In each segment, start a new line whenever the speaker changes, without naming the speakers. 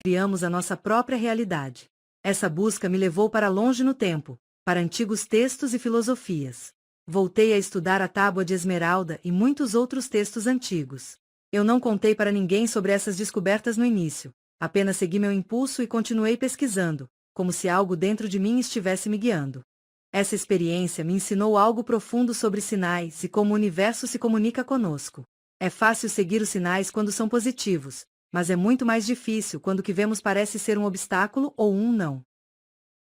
criamos a nossa própria realidade. Essa busca me levou para longe no tempo, para antigos textos e filosofias. Voltei a estudar a Tábua de Esmeralda e muitos outros textos antigos. Eu não contei para ninguém sobre essas descobertas no início, apenas segui meu impulso e continuei pesquisando, como se algo dentro de mim estivesse me guiando. Essa experiência me ensinou algo profundo sobre sinais e como o universo se comunica conosco. É fácil seguir os sinais quando são positivos, mas é muito mais difícil quando o que vemos parece ser um obstáculo ou um não.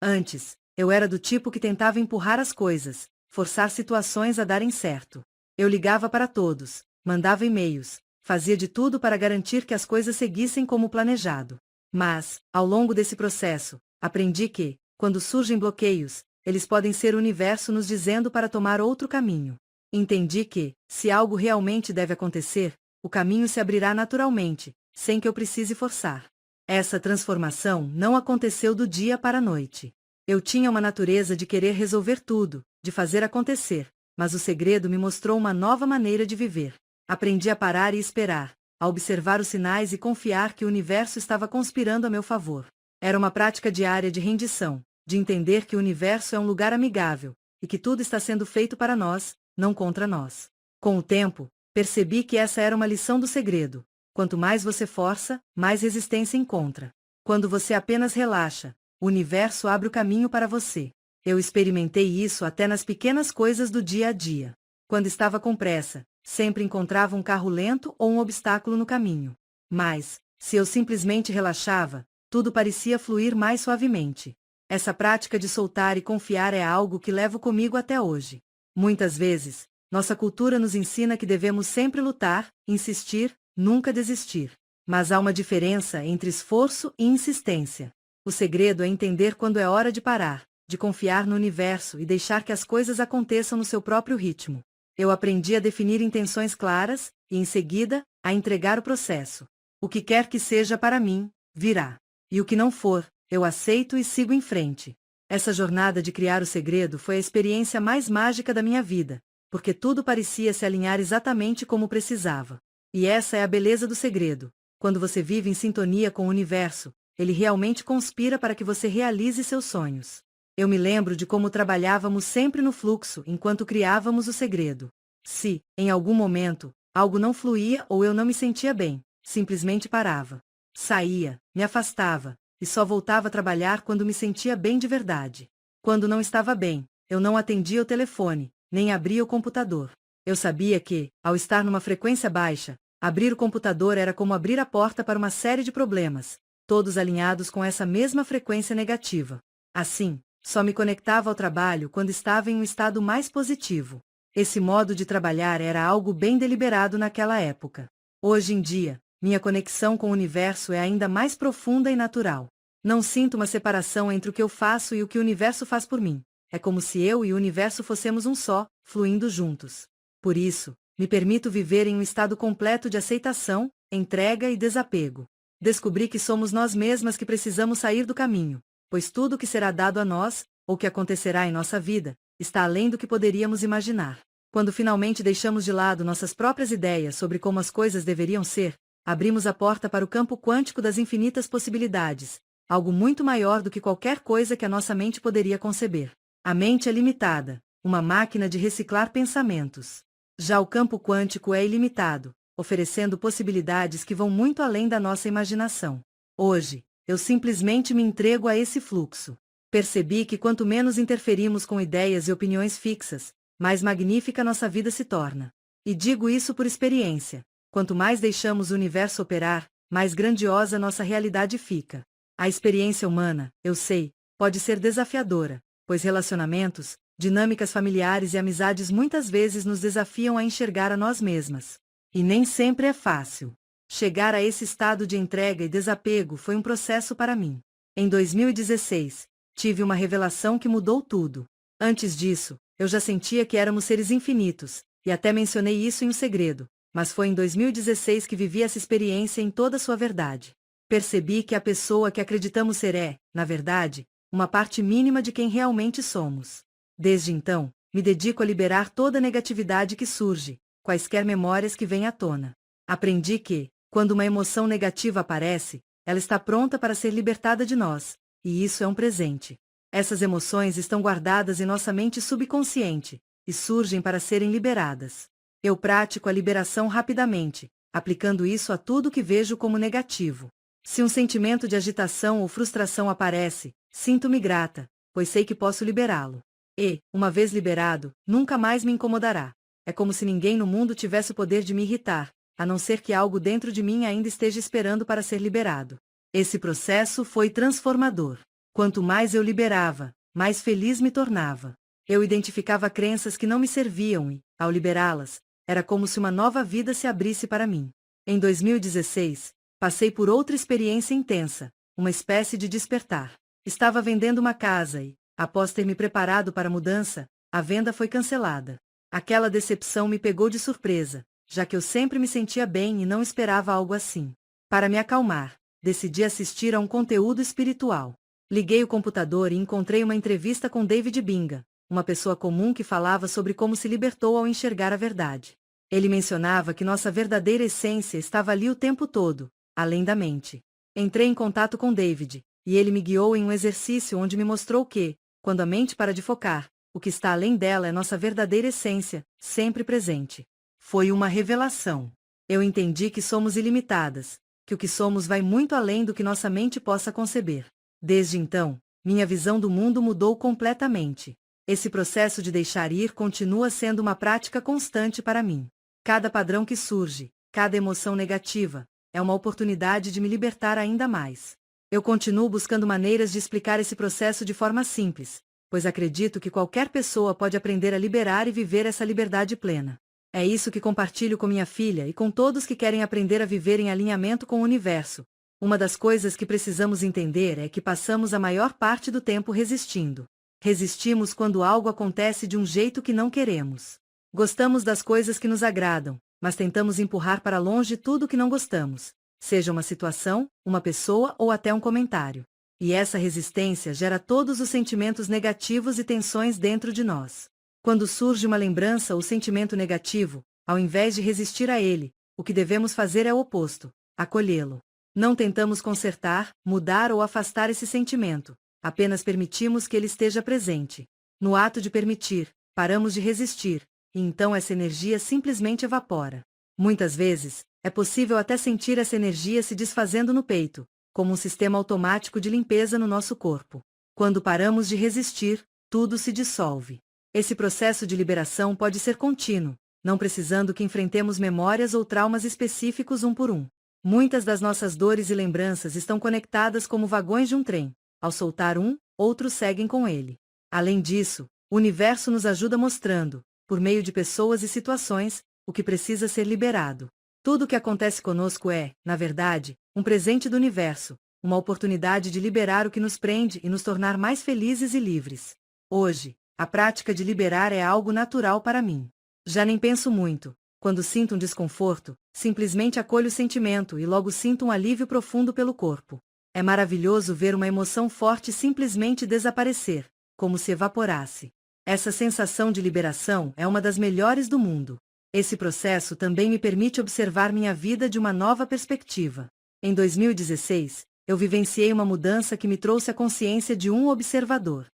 Antes, eu era do tipo que tentava empurrar as coisas, forçar situações a darem certo. Eu ligava para todos, mandava e-mails, fazia de tudo para garantir que as coisas seguissem como planejado. Mas, ao longo desse processo, aprendi que, quando surgem bloqueios, eles podem ser o universo nos dizendo para tomar outro caminho. Entendi que, se algo realmente deve acontecer, o caminho se abrirá naturalmente, sem que eu precise forçar. Essa transformação não aconteceu do dia para a noite. Eu tinha uma natureza de querer resolver tudo, de fazer acontecer, mas o segredo me mostrou uma nova maneira de viver. Aprendi a parar e esperar, a observar os sinais e confiar que o universo estava conspirando a meu favor. Era uma prática diária de rendição, de entender que o universo é um lugar amigável, e que tudo está sendo feito para nós, não contra nós. Com o tempo, percebi que essa era uma lição do segredo. Quanto mais você força, mais resistência encontra. Quando você apenas relaxa, o universo abre o caminho para você. Eu experimentei isso até nas pequenas coisas do dia a dia. Quando estava com pressa, sempre encontrava um carro lento ou um obstáculo no caminho. Mas, se eu simplesmente relaxava, tudo parecia fluir mais suavemente. Essa prática de soltar e confiar é algo que levo comigo até hoje. Muitas vezes, nossa cultura nos ensina que devemos sempre lutar, insistir, nunca desistir. Mas há uma diferença entre esforço e insistência. O segredo é entender quando é hora de parar, de confiar no universo e deixar que as coisas aconteçam no seu próprio ritmo. Eu aprendi a definir intenções claras e, em seguida, a entregar o processo. O que quer que seja para mim, virá. E o que não for, eu aceito e sigo em frente. Essa jornada de criar o segredo foi a experiência mais mágica da minha vida, porque tudo parecia se alinhar exatamente como precisava. E essa é a beleza do segredo. Quando você vive em sintonia com o universo, ele realmente conspira para que você realize seus sonhos. Eu me lembro de como trabalhávamos sempre no fluxo enquanto criávamos o segredo. Se, em algum momento, algo não fluía ou eu não me sentia bem, simplesmente parava. Saía, me afastava, e só voltava a trabalhar quando me sentia bem de verdade. Quando não estava bem, eu não atendia o telefone, nem abria o computador. Eu sabia que, ao estar numa frequência baixa, abrir o computador era como abrir a porta para uma série de problemas, todos alinhados com essa mesma frequência negativa. Assim, só me conectava ao trabalho quando estava em um estado mais positivo. Esse modo de trabalhar era algo bem deliberado naquela época. Hoje em dia, minha conexão com o universo é ainda mais profunda e natural. Não sinto uma separação entre o que eu faço e o que o universo faz por mim. É como se eu e o universo fossemos um só, fluindo juntos. Por isso, me permito viver em um estado completo de aceitação, entrega e desapego. Descobri que somos nós mesmas que precisamos sair do caminho, pois tudo o que será dado a nós, ou que acontecerá em nossa vida, está além do que poderíamos imaginar. Quando finalmente deixamos de lado nossas próprias ideias sobre como as coisas deveriam ser, abrimos a porta para o campo quântico das infinitas possibilidades, algo muito maior do que qualquer coisa que a nossa mente poderia conceber. A mente é limitada, uma máquina de reciclar pensamentos. Já o campo quântico é ilimitado, oferecendo possibilidades que vão muito além da nossa imaginação. Hoje, eu simplesmente me entrego a esse fluxo. Percebi que quanto menos interferimos com ideias e opiniões fixas, mais magnífica nossa vida se torna. E digo isso por experiência. Quanto mais deixamos o universo operar, mais grandiosa nossa realidade fica. A experiência humana, eu sei, pode ser desafiadora, pois relacionamentos, dinâmicas familiares e amizades muitas vezes nos desafiam a enxergar a nós mesmas. E nem sempre é fácil. Chegar a esse estado de entrega e desapego foi um processo para mim. Em 2016, tive uma revelação que mudou tudo. Antes disso, eu já sentia que éramos seres infinitos, e até mencionei isso em um segredo, mas foi em 2016 que vivi essa experiência em toda sua verdade. Percebi que a pessoa que acreditamos ser é, na verdade, uma parte mínima de quem realmente somos. Desde então, me dedico a liberar toda a negatividade que surge, quaisquer memórias que vêm à tona. Aprendi que, quando uma emoção negativa aparece, ela está pronta para ser libertada de nós, e isso é um presente. Essas emoções estão guardadas em nossa mente subconsciente, e surgem para serem liberadas. Eu pratico a liberação rapidamente, aplicando isso a tudo que vejo como negativo. Se um sentimento de agitação ou frustração aparece, sinto-me grata, pois sei que posso liberá-lo. E, uma vez liberado, nunca mais me incomodará. É como se ninguém no mundo tivesse o poder de me irritar, a não ser que algo dentro de mim ainda esteja esperando para ser liberado. Esse processo foi transformador. Quanto mais eu liberava, mais feliz me tornava. Eu identificava crenças que não me serviam e, ao liberá-las, era como se uma nova vida se abrisse para mim. Em 2016, passei por outra experiência intensa, uma espécie de despertar. Estava vendendo uma casa e, após ter me preparado para a mudança, a venda foi cancelada. Aquela decepção me pegou de surpresa, já que eu sempre me sentia bem e não esperava algo assim. Para me acalmar, decidi assistir a um conteúdo espiritual. Liguei o computador e encontrei uma entrevista com David Binga, uma pessoa comum que falava sobre como se libertou ao enxergar a verdade. Ele mencionava que nossa verdadeira essência estava ali o tempo todo, além da mente. Entrei em contato com David, e ele me guiou em um exercício onde me mostrou que, quando a mente para de focar, o que está além dela é nossa verdadeira essência, sempre presente. Foi uma revelação. Eu entendi que somos ilimitadas, que o que somos vai muito além do que nossa mente possa conceber. Desde então, minha visão do mundo mudou completamente. Esse processo de deixar ir continua sendo uma prática constante para mim. Cada padrão que surge, cada emoção negativa, é uma oportunidade de me libertar ainda mais. Eu continuo buscando maneiras de explicar esse processo de forma simples, pois acredito que qualquer pessoa pode aprender a liberar e viver essa liberdade plena. É isso que compartilho com minha filha e com todos que querem aprender a viver em alinhamento com o universo. Uma das coisas que precisamos entender é que passamos a maior parte do tempo resistindo. Resistimos quando algo acontece de um jeito que não queremos. Gostamos das coisas que nos agradam, mas tentamos empurrar para longe tudo que não gostamos, seja uma situação, uma pessoa ou até um comentário. E essa resistência gera todos os sentimentos negativos e tensões dentro de nós. Quando surge uma lembrança ou sentimento negativo, ao invés de resistir a ele, o que devemos fazer é o oposto: acolhê-lo. Não tentamos consertar, mudar ou afastar esse sentimento, apenas permitimos que ele esteja presente. No ato de permitir, paramos de resistir, e então essa energia simplesmente evapora. Muitas vezes, é possível até sentir essa energia se desfazendo no peito, como um sistema automático de limpeza no nosso corpo. Quando paramos de resistir, tudo se dissolve. Esse processo de liberação pode ser contínuo, não precisando que enfrentemos memórias ou traumas específicos um por um. Muitas das nossas dores e lembranças estão conectadas como vagões de um trem. Ao soltar um, outros seguem com ele. Além disso, o universo nos ajuda mostrando, por meio de pessoas e situações, o que precisa ser liberado. Tudo o que acontece conosco é, na verdade, um presente do universo, uma oportunidade de liberar o que nos prende e nos tornar mais felizes e livres. Hoje, a prática de liberar é algo natural para mim. Já nem penso muito. Quando sinto um desconforto, simplesmente acolho o sentimento e logo sinto um alívio profundo pelo corpo. É maravilhoso ver uma emoção forte simplesmente desaparecer, como se evaporasse. Essa sensação de liberação é uma das melhores do mundo. Esse processo também me permite observar minha vida de uma nova perspectiva. Em 2016, eu vivenciei uma mudança que me trouxe a consciência de um observador.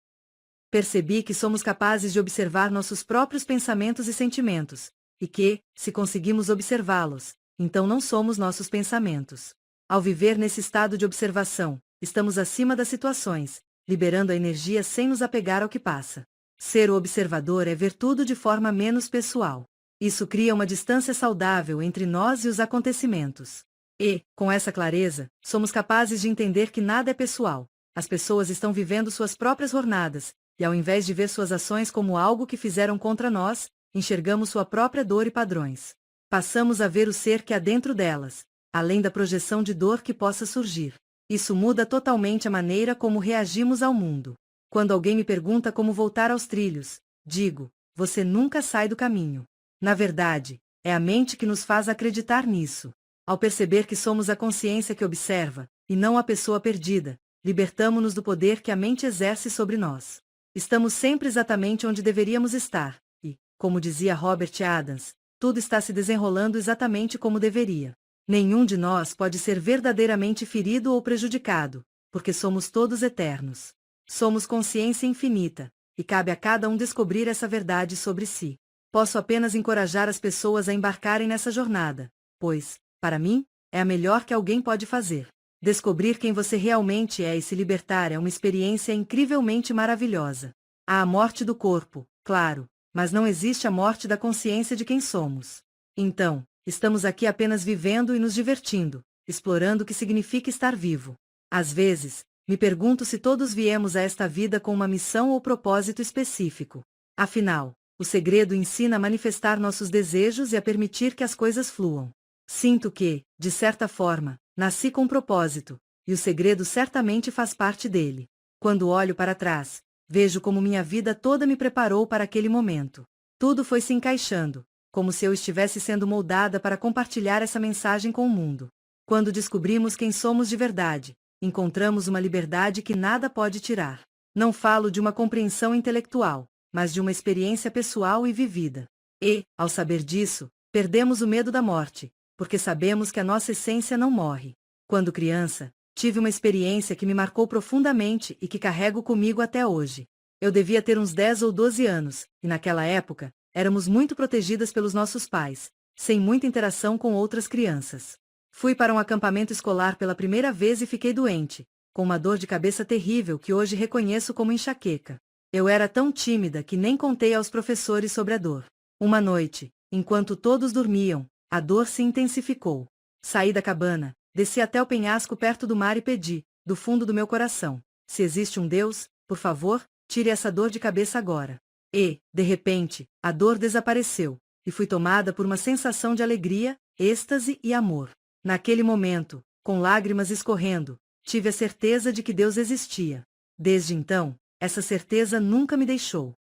Percebi que somos capazes de observar nossos próprios pensamentos e sentimentos, e que, se conseguimos observá-los, então não somos nossos pensamentos. Ao viver nesse estado de observação, estamos acima das situações, liberando a energia sem nos apegar ao que passa. Ser o observador é ver tudo de forma menos pessoal. Isso cria uma distância saudável entre nós e os acontecimentos. E, com essa clareza, somos capazes de entender que nada é pessoal. As pessoas estão vivendo suas próprias jornadas, e ao invés de ver suas ações como algo que fizeram contra nós, enxergamos sua própria dor e padrões. Passamos a ver o ser que há dentro delas, além da projeção de dor que possa surgir. Isso muda totalmente a maneira como reagimos ao mundo. Quando alguém me pergunta como voltar aos trilhos, digo: você nunca sai do caminho. Na verdade, é a mente que nos faz acreditar nisso. Ao perceber que somos a consciência que observa, e não a pessoa perdida, libertamo-nos do poder que a mente exerce sobre nós. Estamos sempre exatamente onde deveríamos estar, e, como dizia Robert Adams, tudo está se desenrolando exatamente como deveria. Nenhum de nós pode ser verdadeiramente ferido ou prejudicado, porque somos todos eternos. Somos consciência infinita, e cabe a cada um descobrir essa verdade sobre si. Posso apenas encorajar as pessoas a embarcarem nessa jornada, pois, para mim, é a melhor que alguém pode fazer. Descobrir quem você realmente é e se libertar é uma experiência incrivelmente maravilhosa. Há a morte do corpo, claro, mas não existe a morte da consciência de quem somos. Então, estamos aqui apenas vivendo e nos divertindo, explorando o que significa estar vivo. Às vezes, me pergunto se todos viemos a esta vida com uma missão ou propósito específico. Afinal, o segredo ensina a manifestar nossos desejos e a permitir que as coisas fluam. Sinto que, de certa forma, nasci com um propósito, e o segredo certamente faz parte dele. Quando olho para trás, vejo como minha vida toda me preparou para aquele momento. Tudo foi se encaixando, como se eu estivesse sendo moldada para compartilhar essa mensagem com o mundo. Quando descobrimos quem somos de verdade, encontramos uma liberdade que nada pode tirar. Não falo de uma compreensão intelectual, mas de uma experiência pessoal e vivida. E, ao saber disso, perdemos o medo da morte, porque sabemos que a nossa essência não morre. Quando criança, tive uma experiência que me marcou profundamente e que carrego comigo até hoje. Eu devia ter uns 10 ou 12 anos, e naquela época, éramos muito protegidas pelos nossos pais, sem muita interação com outras crianças. Fui para um acampamento escolar pela primeira vez e fiquei doente, com uma dor de cabeça terrível que hoje reconheço como enxaqueca. Eu era tão tímida que nem contei aos professores sobre a dor. Uma noite, enquanto todos dormiam, a dor se intensificou. Saí da cabana, desci até o penhasco perto do mar e pedi, do fundo do meu coração, se existe um Deus, por favor, tire essa dor de cabeça agora. E, de repente, a dor desapareceu, e fui tomada por uma sensação de alegria, êxtase e amor. Naquele momento, com lágrimas escorrendo, tive a certeza de que Deus existia. Desde então, essa certeza nunca me deixou.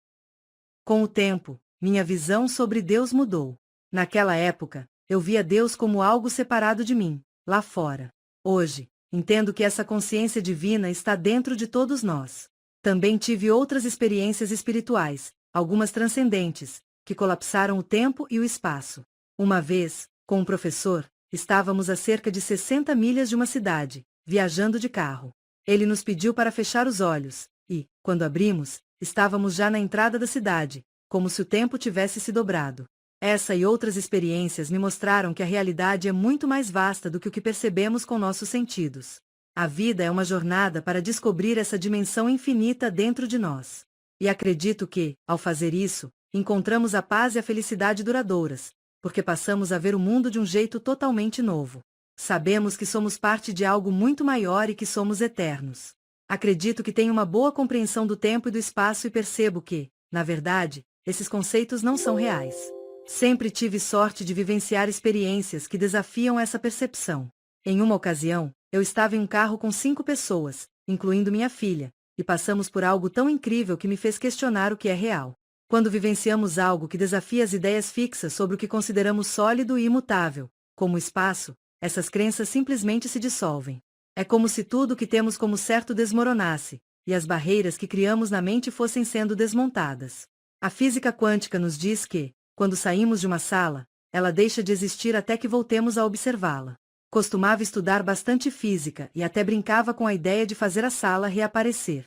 Com o tempo, minha visão sobre Deus mudou. Naquela época, eu via Deus como algo separado de mim, lá fora. Hoje, entendo que essa consciência divina está dentro de todos nós. Também tive outras experiências espirituais, algumas transcendentes, que colapsaram o tempo e o espaço. Uma vez, com um professor, estávamos a cerca de 60 milhas de uma cidade, viajando de carro. Ele nos pediu para fechar os olhos, e, quando abrimos, estávamos já na entrada da cidade, como se o tempo tivesse se dobrado. Essa e outras experiências me mostraram que a realidade é muito mais vasta do que o que percebemos com nossos sentidos. A vida é uma jornada para descobrir essa dimensão infinita dentro de nós. E acredito que, ao fazer isso, encontramos a paz e a felicidade duradouras, porque passamos a ver o mundo de um jeito totalmente novo. Sabemos que somos parte de algo muito maior e que somos eternos. Acredito que tenho uma boa compreensão do tempo e do espaço e percebo que, na verdade, esses conceitos não são reais. Sempre tive sorte de vivenciar experiências que desafiam essa percepção. Em uma ocasião, eu estava em um carro com 5 pessoas, incluindo minha filha, e passamos por algo tão incrível que me fez questionar o que é real. Quando vivenciamos algo que desafia as ideias fixas sobre o que consideramos sólido e imutável, como o espaço, essas crenças simplesmente se dissolvem. É como se tudo o que temos como certo desmoronasse, e as barreiras que criamos na mente fossem sendo desmontadas. A física quântica nos diz que, quando saímos de uma sala, ela deixa de existir até que voltemos a observá-la. Costumava estudar bastante física e até brincava com a ideia de fazer a sala reaparecer.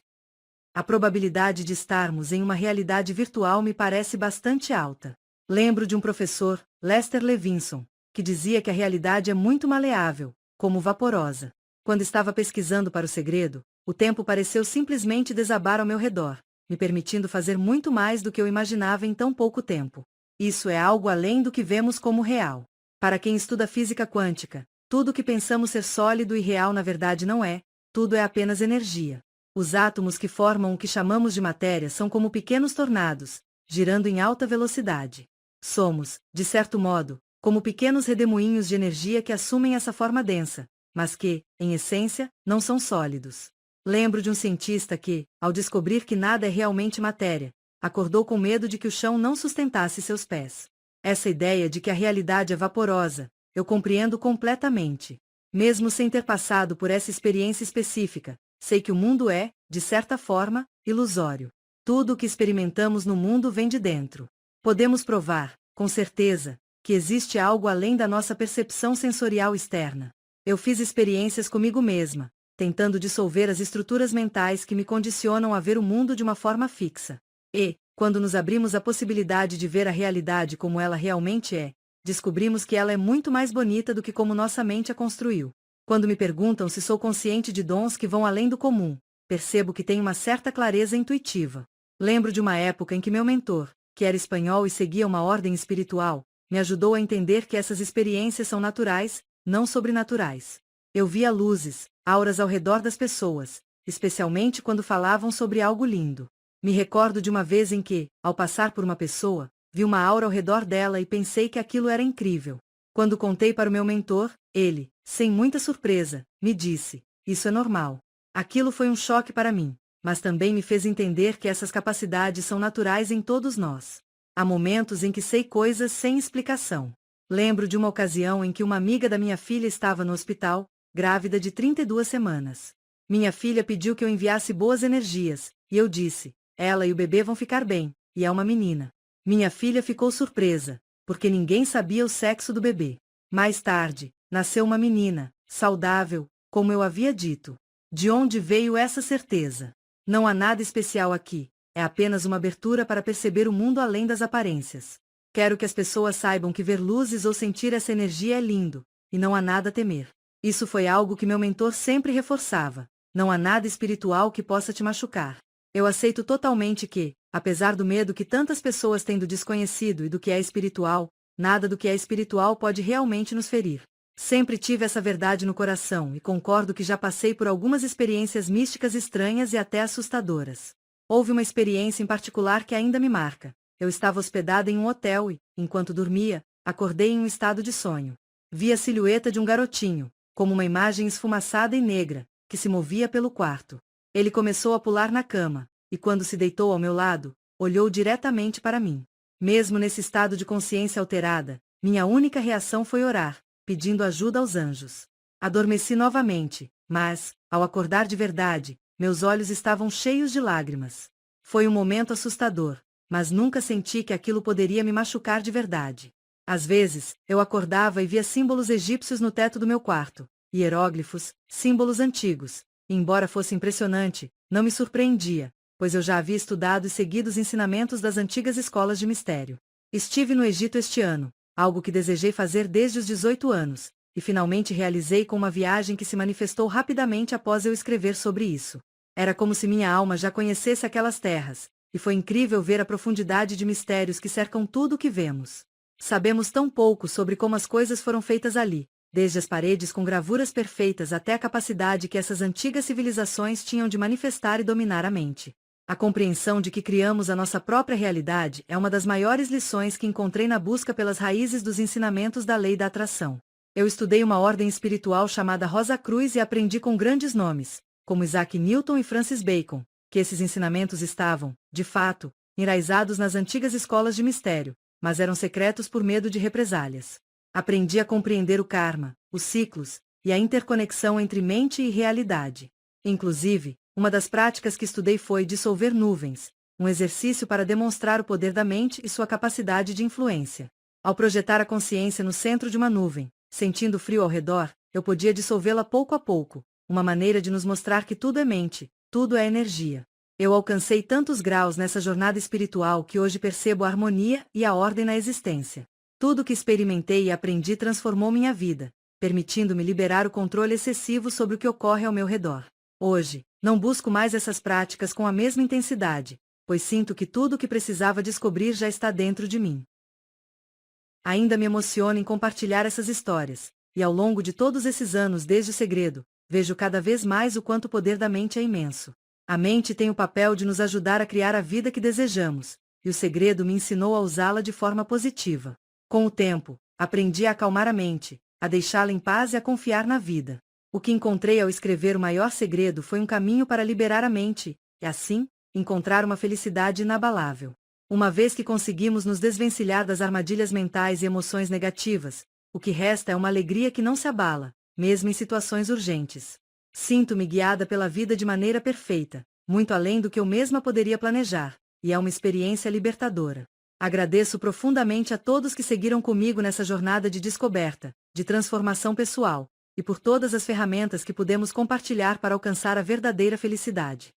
A probabilidade de estarmos em uma realidade virtual me parece bastante alta. Lembro de um professor, Lester Levinson, que dizia que a realidade é muito maleável, como vaporosa. Quando estava pesquisando para o segredo, o tempo pareceu simplesmente desabar ao meu redor, me permitindo fazer muito mais do que eu imaginava em tão pouco tempo. Isso é algo além do que vemos como real. Para quem estuda física quântica, tudo o que pensamos ser sólido e real na verdade não é, tudo é apenas energia. Os átomos que formam o que chamamos de matéria são como pequenos tornados, girando em alta velocidade. Somos, de certo modo, como pequenos redemoinhos de energia que assumem essa forma densa, mas que, em essência, não são sólidos. Lembro de um cientista que, ao descobrir que nada é realmente matéria, acordou com medo de que o chão não sustentasse seus pés. Essa ideia de que a realidade é vaporosa, eu compreendo completamente. Mesmo sem ter passado por essa experiência específica, sei que o mundo é, de certa forma, ilusório. Tudo o que experimentamos no mundo vem de dentro. Podemos provar, com certeza, que existe algo além da nossa percepção sensorial externa. Eu fiz experiências comigo mesma, tentando dissolver as estruturas mentais que me condicionam a ver o mundo de uma forma fixa. E, quando nos abrimos à possibilidade de ver a realidade como ela realmente é, descobrimos que ela é muito mais bonita do que como nossa mente a construiu. Quando me perguntam se sou consciente de dons que vão além do comum, percebo que tenho uma certa clareza intuitiva. Lembro de uma época em que meu mentor, que era espanhol e seguia uma ordem espiritual, me ajudou a entender que essas experiências são naturais, não sobrenaturais. Eu via luzes, auras ao redor das pessoas, especialmente quando falavam sobre algo lindo. Me recordo de uma vez em que, ao passar por uma pessoa, vi uma aura ao redor dela e pensei que aquilo era incrível. Quando contei para o meu mentor, ele, sem muita surpresa, me disse: "Isso é normal." Aquilo foi um choque para mim, mas também me fez entender que essas capacidades são naturais em todos nós. Há momentos em que sei coisas sem explicação. Lembro de uma ocasião em que uma amiga da minha filha estava no hospital, grávida de 32 semanas. Minha filha pediu que eu enviasse boas energias, e eu disse: "Ela e o bebê vão ficar bem, e é uma menina." Minha filha ficou surpresa, porque ninguém sabia o sexo do bebê. Mais tarde, nasceu uma menina, saudável, como eu havia dito. De onde veio essa certeza? Não há nada especial aqui, é apenas uma abertura para perceber o mundo além das aparências. Quero que as pessoas saibam que ver luzes ou sentir essa energia é lindo, e não há nada a temer. Isso foi algo que meu mentor sempre reforçava. Não há nada espiritual que possa te machucar. Eu aceito totalmente que, apesar do medo que tantas pessoas têm do desconhecido e do que é espiritual, nada do que é espiritual pode realmente nos ferir. Sempre tive essa verdade no coração e concordo que já passei por algumas experiências místicas estranhas e até assustadoras. Houve uma experiência em particular que ainda me marca. Eu estava hospedada em um hotel e, enquanto dormia, acordei em um estado de sonho. Vi a silhueta de um garotinho, como uma imagem esfumaçada e negra, que se movia pelo quarto. Ele começou a pular na cama, e quando se deitou ao meu lado, olhou diretamente para mim. Mesmo nesse estado de consciência alterada, minha única reação foi orar, pedindo ajuda aos anjos. Adormeci novamente, mas, ao acordar de verdade, meus olhos estavam cheios de lágrimas. Foi um momento assustador, mas nunca senti que aquilo poderia me machucar de verdade. Às vezes, eu acordava e via símbolos egípcios no teto do meu quarto, hieróglifos, símbolos antigos. E embora fosse impressionante, não me surpreendia, pois eu já havia estudado e seguido os ensinamentos das antigas escolas de mistério. Estive no Egito este ano, algo que desejei fazer desde os 18 anos, e finalmente realizei com uma viagem que se manifestou rapidamente após eu escrever sobre isso. Era como se minha alma já conhecesse aquelas terras, e foi incrível ver a profundidade de mistérios que cercam tudo o que vemos. Sabemos tão pouco sobre como as coisas foram feitas ali, desde as paredes com gravuras perfeitas até a capacidade que essas antigas civilizações tinham de manifestar e dominar a mente. A compreensão de que criamos a nossa própria realidade é uma das maiores lições que encontrei na busca pelas raízes dos ensinamentos da lei da atração. Eu estudei uma ordem espiritual chamada Rosa Cruz e aprendi com grandes nomes, como Isaac Newton e Francis Bacon, que esses ensinamentos estavam, de fato, enraizados nas antigas escolas de mistério, mas eram secretos por medo de represálias. Aprendi a compreender o karma, os ciclos, e a interconexão entre mente e realidade. Inclusive, uma das práticas que estudei foi dissolver nuvens, um exercício para demonstrar o poder da mente e sua capacidade de influência. Ao projetar a consciência no centro de uma nuvem, sentindo frio ao redor, eu podia dissolvê-la pouco a pouco, uma maneira de nos mostrar que tudo é mente, tudo é energia. Eu alcancei tantos graus nessa jornada espiritual que hoje percebo a harmonia e a ordem na existência. Tudo o que experimentei e aprendi transformou minha vida, permitindo-me liberar o controle excessivo sobre o que ocorre ao meu redor. Hoje, não busco mais essas práticas com a mesma intensidade, pois sinto que tudo o que precisava descobrir já está dentro de mim. Ainda me emociona em compartilhar essas histórias, e ao longo de todos esses anos desde o segredo, vejo cada vez mais o quanto o poder da mente é imenso. A mente tem o papel de nos ajudar a criar a vida que desejamos, e o segredo me ensinou a usá-la de forma positiva. Com o tempo, aprendi a acalmar a mente, a deixá-la em paz e a confiar na vida. O que encontrei ao escrever O Maior Segredo foi um caminho para liberar a mente, e assim, encontrar uma felicidade inabalável. Uma vez que conseguimos nos desvencilhar das armadilhas mentais e emoções negativas, o que resta é uma alegria que não se abala, mesmo em situações urgentes. Sinto-me guiada pela vida de maneira perfeita, muito além do que eu mesma poderia planejar, e é uma experiência libertadora. Agradeço profundamente a todos que seguiram comigo nessa jornada de descoberta, de transformação pessoal, e por todas as ferramentas que pudemos compartilhar para alcançar a verdadeira felicidade.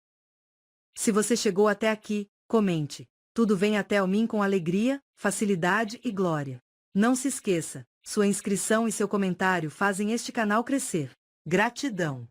Se você chegou até aqui, comente. Tudo vem até mim com alegria, facilidade e glória. Não se esqueça, sua inscrição e seu comentário fazem este canal crescer. Gratidão!